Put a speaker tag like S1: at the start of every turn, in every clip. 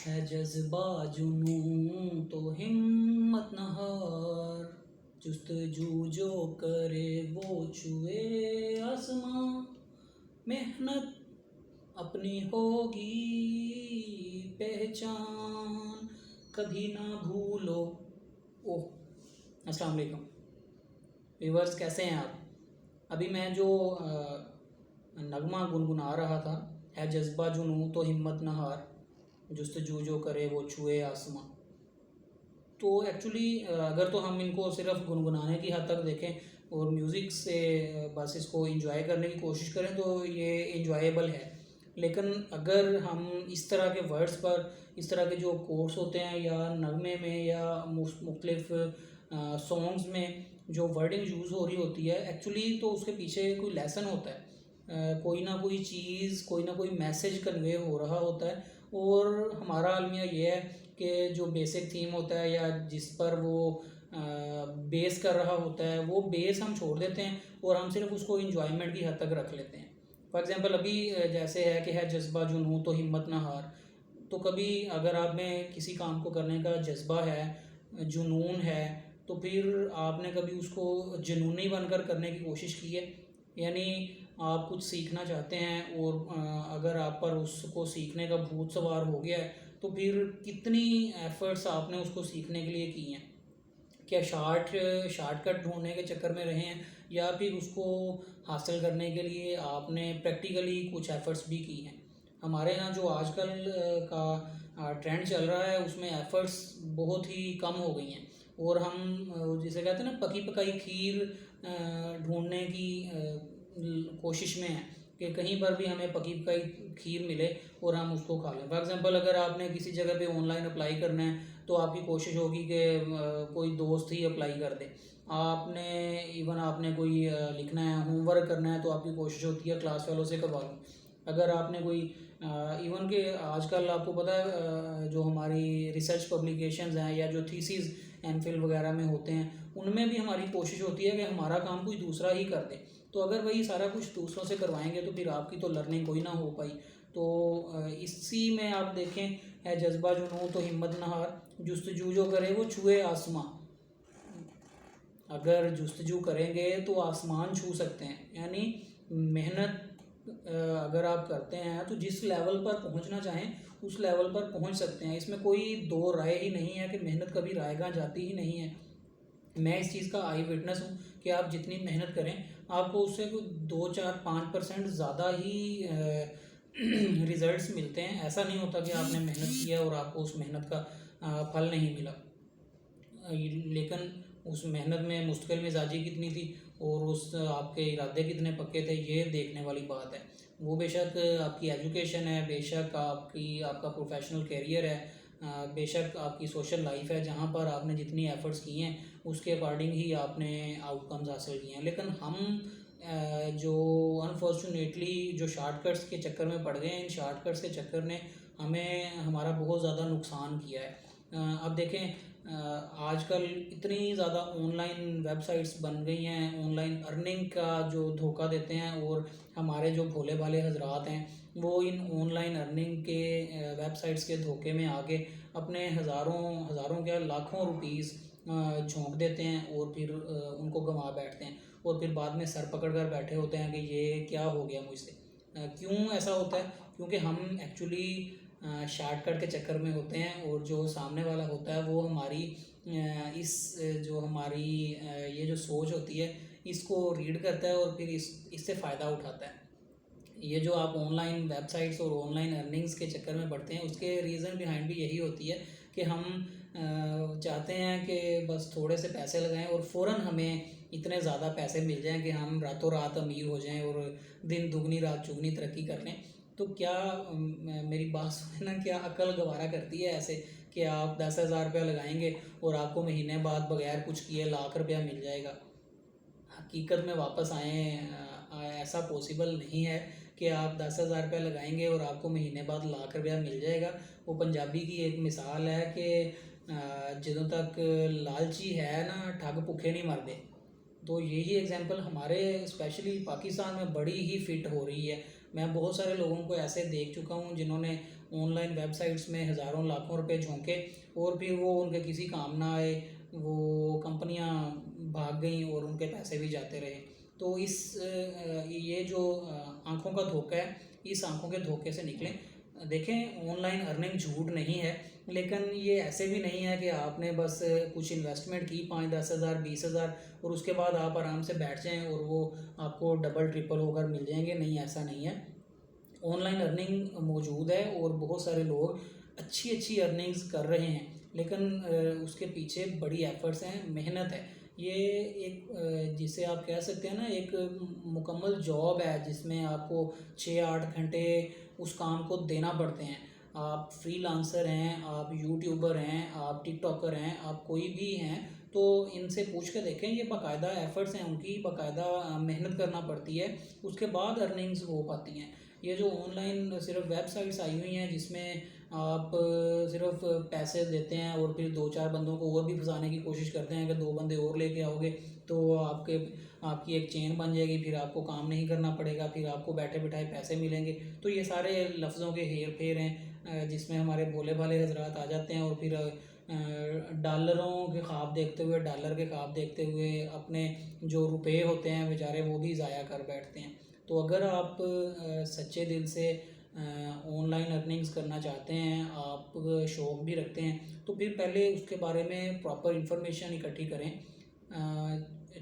S1: है जज्बा जुनून तो हिम्मत न हार, जुस्तजू जो करे वो छुए आसमां, मेहनत अपनी होगी पहचान, कभी ना भूलो। ओह, अस्सलाम वालेकुम व्यूअर्स, कैसे हैं आप? अभी मैं जो नगमा गुनगुना रहा था, है जज्बा जुनून तो हिम्मत न हार, जुस्तजू जो करे वो छुए आसमां, तो एक्चुअली अगर तो हम इनको सिर्फ गुनगुनाने की हद तक देखें और म्यूज़िक से बस इसको इंजॉय करने की कोशिश करें तो ये इंजॉयबल है। लेकिन अगर हम इस तरह के वर्ड्स पर, इस तरह के जो कोर्स होते हैं या नगमे में या मुख्तलिफ सॉन्ग्स में जो वर्डिंग यूज़ हो रही होती है, एक्चुअली तो उसके पीछे कोई लेसन होता है, कोई ना कोई चीज़, कोई ना कोई मैसेज कन्वे हो रहा होता है। और हमारा अलमिया ये है कि जो बेसिक थीम होता है या जिस पर वो बेस कर रहा होता है, वो बेस हम छोड़ देते हैं और हम सिर्फ उसको इंजॉयमेंट की हद तक रख लेते हैं। फॉर एग्ज़ाम्पल अभी जैसे है कि है जज्बा जुनून तो हिम्मत ना हार, तो कभी अगर आप में किसी काम को करने का जज्बा है, जुनून है, तो फिर आपने कभी उसको जुनूनी बनकर करने की कोशिश की है? यानी आप कुछ सीखना चाहते हैं और अगर आप पर उसको सीखने का भूत सवार हो गया है, तो फिर कितनी एफ़र्ट्स आपने उसको सीखने के लिए की हैं? क्या शॉर्टकट ढूंढने के चक्कर में रहे हैं या फिर उसको हासिल करने के लिए आपने प्रैक्टिकली कुछ एफ़र्ट्स भी की हैं? हमारे यहाँ जो आजकल का ट्रेंड चल रहा है, उसमें एफ़र्ट्स बहुत ही कम हो गई हैं और हम जिसे कहते हैं ना, पकी पकाई खीर ढूंढने की कोशिश में हैं कि कहीं पर भी हमें पकी पकाई खीर मिले और हम उसको खा लें। फॉर एग्ज़ाम्पल अगर आपने किसी जगह पे ऑनलाइन अप्लाई करना है, तो आपकी कोशिश होगी कि कोई दोस्त ही अप्लाई कर दे। आपने कोई लिखना है, होमवर्क करना है, तो आपकी कोशिश होती है क्लास फेलो से करवा लूँ। अगर आपने कोई इवन के आजकल आपको पता है जो हमारी रिसर्च पब्लिकेशंस हैं या जो थीसिस एमफिल वगैरह में होते हैं, उनमें भी हमारी कोशिश होती है कि हमारा काम कोई दूसरा ही कर दे। तो अगर वही सारा कुछ दूसरों से करवाएंगे तो फिर आपकी तो लर्निंग कोई ना हो पाई। तो इसी में आप देखें, है जज्बा जुनून तो हिम्मत न हार, जुस्तजू जो करे वो छुए आसमां। अगर जुस्तजू करेंगे तो आसमान छू सकते हैं, यानी मेहनत अगर आप करते हैं तो जिस लेवल पर पहुंचना चाहें उस लेवल पर पहुंच सकते हैं। इसमें कोई दो राय ही नहीं है कि मेहनत कभी रायगा जाती ही नहीं है। मैं इस चीज़ का आई विटनेस हूँ कि आप जितनी मेहनत करें, आपको उससे कोई 2, 4, 5% ज़्यादा ही रिज़ल्ट्स मिलते हैं। ऐसा नहीं होता कि आपने मेहनत किया और आपको उस मेहनत का फल नहीं मिला। लेकिन उस मेहनत में मुस्तकिल मिजाजी कितनी थी और उस आपके इरादे कितने पक्के थे, ये देखने वाली बात है। वो बेशक आपकी एजुकेशन है, बेशक आपका प्रोफेशनल करियर है, बेशक आपकी सोशल लाइफ है, जहाँ पर आपने जितनी एफ़र्ट्स की हैं उसके अकॉर्डिंग ही आपने आउटकम्स हासिल किए हैं। लेकिन हम जो अनफॉर्चुनेटली जो शॉर्टकट्स के चक्कर में पड़ गए हैं, इन शॉर्टकट्स के चक्कर ने हमें हमारा बहुत ज़्यादा नुकसान किया है। अब देखें, आजकल इतनी ज़्यादा ऑनलाइन वेबसाइट्स बन गई हैं, ऑनलाइन अर्निंग का जो धोखा देते हैं और हमारे जो भोले भाले हजरात हैं वो इन ऑनलाइन अर्निंग के वेबसाइट्स के धोखे में आके अपने हज़ारों क्या लाखों रुपीस झोंक देते हैं और फिर उनको गंवा बैठते हैं और फिर बाद में सर पकड़ कर बैठे होते हैं कि ये क्या हो गया मुझसे। क्यों ऐसा होता है? क्योंकि हम एक्चुअली शॉर्टकट के चक्कर में होते हैं और जो सामने वाला होता है वो हमारी जो हमारी ये जो सोच होती है इसको रीड करता है और फिर इससे फ़ायदा उठाता है। ये जो आप ऑनलाइन वेबसाइट्स और ऑनलाइन अर्निंग्स के चक्कर में पड़ते हैं, उसके रीज़न बिहाइंड भी यही होती है कि हम चाहते हैं कि बस थोड़े से पैसे लगाएं और फ़ौरन हमें इतने ज़्यादा पैसे मिल जाएं कि हम रातों रात अमीर हो जाएं और दिन दुगनी रात चुगनी तरक्की कर लें। तो क्या मेरी बात सुने ना, क्या अक्ल गवारा करती है ऐसे कि आप 10,000 रुपया लगाएंगे और आपको महीने बाद बगैर कुछ किए लाख रुपया मिल जाएगा? हकीकत में वापस ऐसा पॉसिबल नहीं है कि आप 10,000 रुपया लगाएंगे और आपको महीने बाद लाख रुपया मिल जाएगा। वो पंजाबी की एक मिसाल है कि ਜਦੋਂ तक लालची है ना, ठग भुखे नहीं मरते। तो यही एग्जांपल हमारे स्पेशली पाकिस्तान में बड़ी ही फिट हो रही है। मैं बहुत सारे लोगों को ऐसे देख चुका हूँ जिन्होंने ऑनलाइन वेबसाइट्स में हज़ारों लाखों रुपए झोंके और फिर वो उनके किसी काम ना आए, वो कंपनियां भाग गई और उनके पैसे भी जाते रहे। तो ये जो आंखों का धोखा है, इस आंखों के धोखे से निकलें। देखें, ऑनलाइन अर्निंग झूठ नहीं है, लेकिन ये ऐसे भी नहीं है कि आपने बस कुछ इन्वेस्टमेंट की 5-10 हज़ार 20 हज़ार और उसके बाद आप आराम से बैठ जाएं और वो आपको डबल ट्रिपल होकर मिल जाएंगे। नहीं, ऐसा नहीं है। ऑनलाइन अर्निंग मौजूद है और बहुत सारे लोग अच्छी अच्छी अर्निंग्स कर रहे हैं, लेकिन उसके पीछे बड़ी एफर्ट्स हैं, मेहनत है। ये एक जिसे आप कह सकते हैं ना, एक मुकम्मल जॉब है जिसमें आपको 6-8 घंटे उस काम को देना पड़ते हैं। आप फ्रीलांसर हैं, आप यूट्यूबर हैं, आप टिकटॉकर हैं, आप कोई भी हैं, तो इनसे पूछ के देखें। ये बाकायदा एफर्ट्स हैं उनकी, बाकायदा मेहनत करना पड़ती है, उसके बाद अर्निंग्स हो पाती हैं। ये जो ऑनलाइन सिर्फ वेबसाइट्स आई हुई हैं जिसमें आप सिर्फ पैसे देते हैं और फिर 2-4 बंदों को और भी फंसाने की कोशिश करते हैं कि 2 बंदे और लेके आओगे तो आपकी एक चेन बन जाएगी, फिर आपको काम नहीं करना पड़ेगा, फिर आपको बैठे बिठाए पैसे मिलेंगे। तो ये सारे लफ्ज़ों के हेर फेर हैं जिसमें हमारे भोले भाले हजरात आ जाते हैं और फिर डॉलरों के ख्वाब देखते हुए, डॉलर के ख्वाब देखते हुए अपने जो रुपए होते हैं बेचारे वो भी ज़ाया कर बैठते हैं। तो अगर आप सच्चे दिल से ऑनलाइन अर्निंग्स करना चाहते हैं, आप शौक़ भी रखते हैं, तो फिर पहले उसके बारे में प्रॉपर इन्फॉर्मेशन इकट्ठी करें,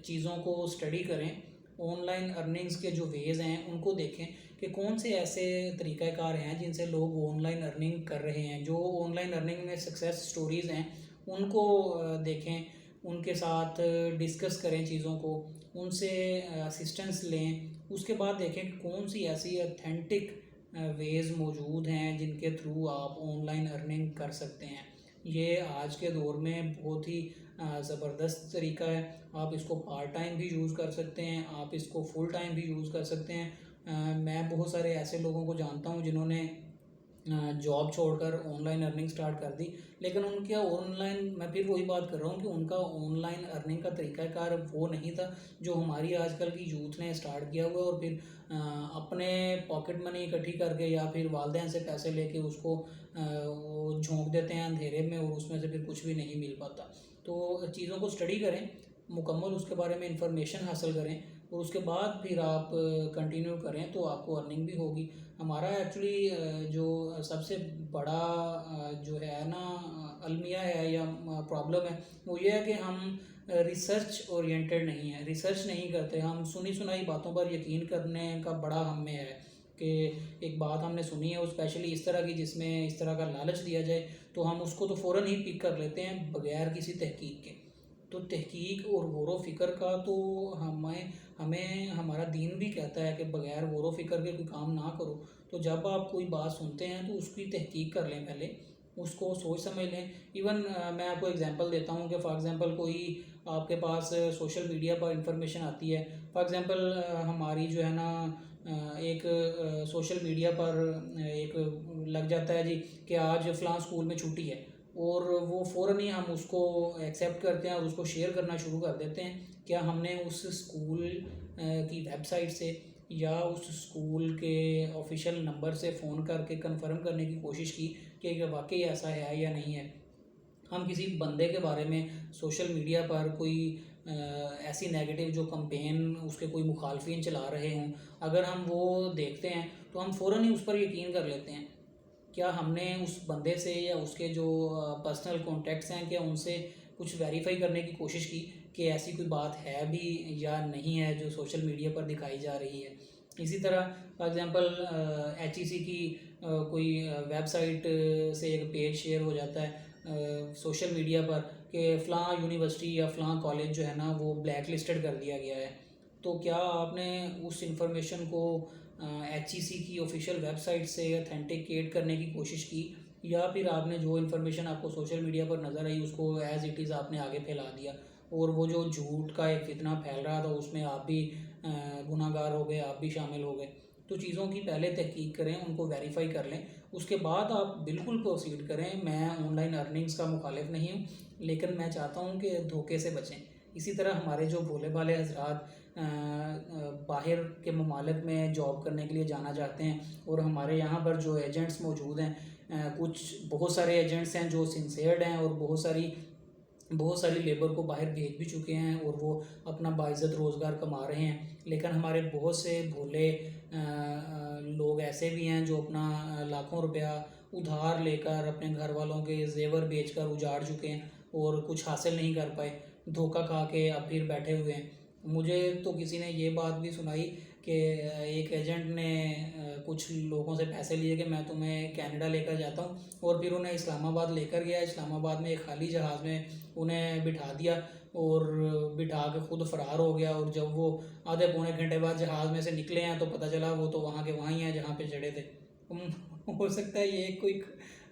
S1: चीज़ों को स्टडी करें। ऑनलाइन अर्निंग्स के जो वेज़ हैं उनको देखें कि कौन से ऐसे तरीक़ाकार हैं जिनसे लोग ऑनलाइन अर्निंग कर रहे हैं। जो ऑनलाइन अर्निंग में सक्सेस स्टोरीज़ हैं उनको देखें, उनके साथ डिस्कस करें चीज़ों को, उनसे असिस्टेंस लें। उसके बाद देखें कि कौन सी ऐसी ऑथेंटिक वेज़ मौजूद हैं जिनके थ्रू आप ऑनलाइन अर्निंग कर सकते हैं। ये आज के दौर में बहुत ही ज़बरदस्त तरीका है। आप इसको पार्ट टाइम भी यूज़ कर सकते हैं, आप इसको फुल टाइम भी यूज़ कर सकते हैं। मैं बहुत सारे ऐसे लोगों को जानता हूँ जिन्होंने जॉब छोड़कर ऑनलाइन अर्निंग स्टार्ट कर दी, लेकिन उनका ऑनलाइन, मैं फिर वही बात कर रहा हूँ कि उनका ऑनलाइन अर्निंग का तरीक़ाकार वो नहीं था जो हमारी आजकल की यूथ ने स्टार्ट किया हुआ है। और फिर अपने पॉकेट मनी इकट्ठी करके या फिर वालिदैन से पैसे लेके उसको वो झोंक देते हैं अंधेरे में और उसमें से फिर कुछ भी नहीं मिल पाता। तो चीज़ों को स्टडी करें, मुकम्मल उसके बारे में इंफॉर्मेशन हासिल करें और उसके बाद फिर आप कंटिन्यू करें तो आपको अर्निंग भी होगी। हमारा एक्चुअली जो सबसे बड़ा जो है ना अलमिया है या प्रॉब्लम है वो ये है कि हम रिसर्च ओरिएंटेड नहीं है, रिसर्च नहीं करते। हम सुनी सुनाई बातों पर यकीन करने का बड़ा हम में है कि एक बात हमने सुनी है, वो स्पेशली इस तरह की जिसमें इस तरह का लालच दिया जाए तो हम उसको तो फ़ौरन ही पिक कर लेते हैं बगैर किसी तहकीक के। तो तहकीक और गौर व फ़िक्र का तो हमें हमारा दीन भी कहता है कि बग़ैर गौर व फ़िक्र के कोई काम ना करो। तो जब आप कोई बात सुनते हैं तो उसकी तहकीक कर लें, पहले उसको सोच समझ लें। इवन मैं आपको एग्जांपल देता हूँ कि फॉर एग्जांपल कोई आपके पास सोशल मीडिया पर इंफॉर्मेशन आती है। फॉर एग्जांपल हमारी जो है ना एक सोशल मीडिया पर एक लग जाता है जी कि आज फ़लाँ स्कूल में छुट्टी है और वो फ़ौरन ही हम उसको एक्सेप्ट करते हैं और उसको शेयर करना शुरू कर देते हैं। क्या हमने उस स्कूल की वेबसाइट से या उस स्कूल के ऑफिशियल नंबर से फ़ोन करके कंफर्म करने की कोशिश की कि वाकई ऐसा है या नहीं है? हम किसी बंदे के बारे में सोशल मीडिया पर कोई ऐसी नेगेटिव जो कंपेन उसके कोई मुखालफिन चला रहे हों, अगर हम वो देखते हैं तो हम फ़ौरन ही उस पर यकीन कर लेते हैं। क्या हमने उस बंदे से या उसके जो पर्सनल कॉन्टैक्ट्स हैं, क्या उनसे कुछ वेरीफाई करने की कोशिश की कि ऐसी कोई बात है भी या नहीं है जो सोशल मीडिया पर दिखाई जा रही है? इसी तरह फॉर एग्ज़ाम्पल HEC की कोई वेबसाइट से एक पेज शेयर हो जाता है सोशल मीडिया पर कि फ़लाँ यूनिवर्सिटी या फ़लाँ कॉलेज जो है ना वो ब्लैक लिस्टेड कर दिया गया है। तो क्या आपने उस इंफॉर्मेशन को HEC की ऑफिशियल वेबसाइट से ऑथेंटिकेट करने की कोशिश की, या फिर आपने जो इन्फॉर्मेशन आपको सोशल मीडिया पर नज़र आई उसको एज़ इट इज़ आपने आगे फैला दिया और वो जो झूठ का एक फितना फैल रहा था उसमें आप भी गुनाहगार हो गए, आप भी शामिल हो गए। तो चीज़ों की पहले तहकीक करें, उनको वेरीफाई कर लें, उसके बाद आप बिल्कुल प्रोसीड करें। मैं ऑनलाइन अर्निंग्स का मुखालिफ नहीं हूँ, लेकिन मैं चाहता हूँ कि धोखे से बचें। इसी तरह हमारे जो भोले भाले हजरात बाहर के ममालिक में जॉब करने के लिए जाना चाहते हैं और हमारे यहाँ पर जो एजेंट्स मौजूद हैं, कुछ बहुत सारे एजेंट्स हैं जो सिंसेयर्ड हैं और बहुत सारी लेबर को बाहर भेज भी चुके हैं और वो अपना बाइज़्ज़त रोज़गार कमा रहे हैं। लेकिन हमारे बहुत से भोले लोग ऐसे भी हैं जो अपना लाखों रुपया उधार लेकर अपने घर वालों के जेवर बेचकर उजाड़ चुके हैं और कुछ हासिल नहीं कर पाए, धोखा खा के अब फिर बैठे हुए हैं। मुझे तो किसी ने ये बात भी सुनाई कि एक एजेंट ने कुछ लोगों से पैसे लिए कि मैं तुम्हें कनाडा लेकर जाता हूँ, और फिर उन्हें इस्लामाबाद लेकर गया। इस्लामाबाद में एक खाली जहाज़ में उन्हें बिठा दिया और बिठा के खुद फ़रार हो गया। और जब वो आधे पौने घंटे बाद जहाज़ में से निकले हैं तो पता चला वो तो वहाँ के वहाँ ही हैं जहाँ पे चढ़े थे। हो सकता है ये कोई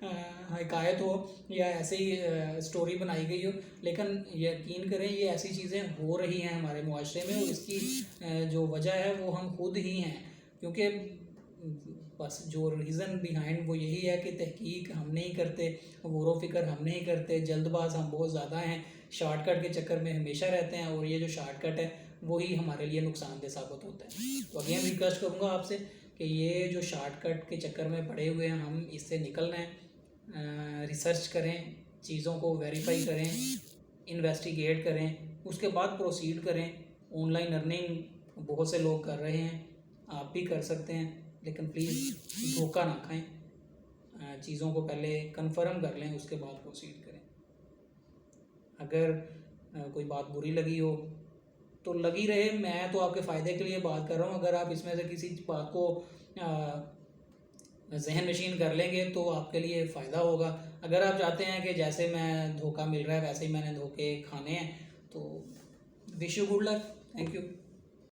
S1: हिकायत हो या ऐसे ही स्टोरी बनाई गई हो, लेकिन यकीन करें ये ऐसी चीज़ें हो रही हैं हमारे मुआशरे में, और इसकी जो वजह है वो हम खुद ही हैं। क्योंकि बस जो रीज़न बिहाइंड वो यही है कि तहकीक हम नहीं करते, गौर व फिक्र हम नहीं करते, जल्दबाज हम बहुत ज़्यादा हैं, शॉर्टकट के चक्कर में हमेशा रहते हैं, और ये जो शॉर्टकट है वही हमारे लिए नुकसानदेह साबित होता है। तो अगेन रिक्वेस्ट करूँगा आपसे कि ये जो शॉर्टकट के चक्कर में पड़े हुए हैं हम इससे निकलना है। रिसर्च करें, चीज़ों को वेरीफाई करें, इन्वेस्टिगेट करें, उसके बाद प्रोसीड करें। ऑनलाइन अर्निंग बहुत से लोग कर रहे हैं, आप भी कर सकते हैं, लेकिन प्लीज़ धोखा ना खाएं। चीज़ों को पहले कंफर्म कर लें, उसके बाद प्रोसीड करें। अगर कोई बात बुरी लगी हो तो लगी रहे, मैं तो आपके फ़ायदे के लिए बात कर रहा हूँ। अगर आप इसमें से किसी बात को जहन नशीन कर लेंगे तो आपके लिए फ़ायदा होगा। अगर आप चाहते हैं कि जैसे मैं धोखा मिल रहा है वैसे ही मैंने धोखे खाने हैं, तो wish you good luck. Thank you.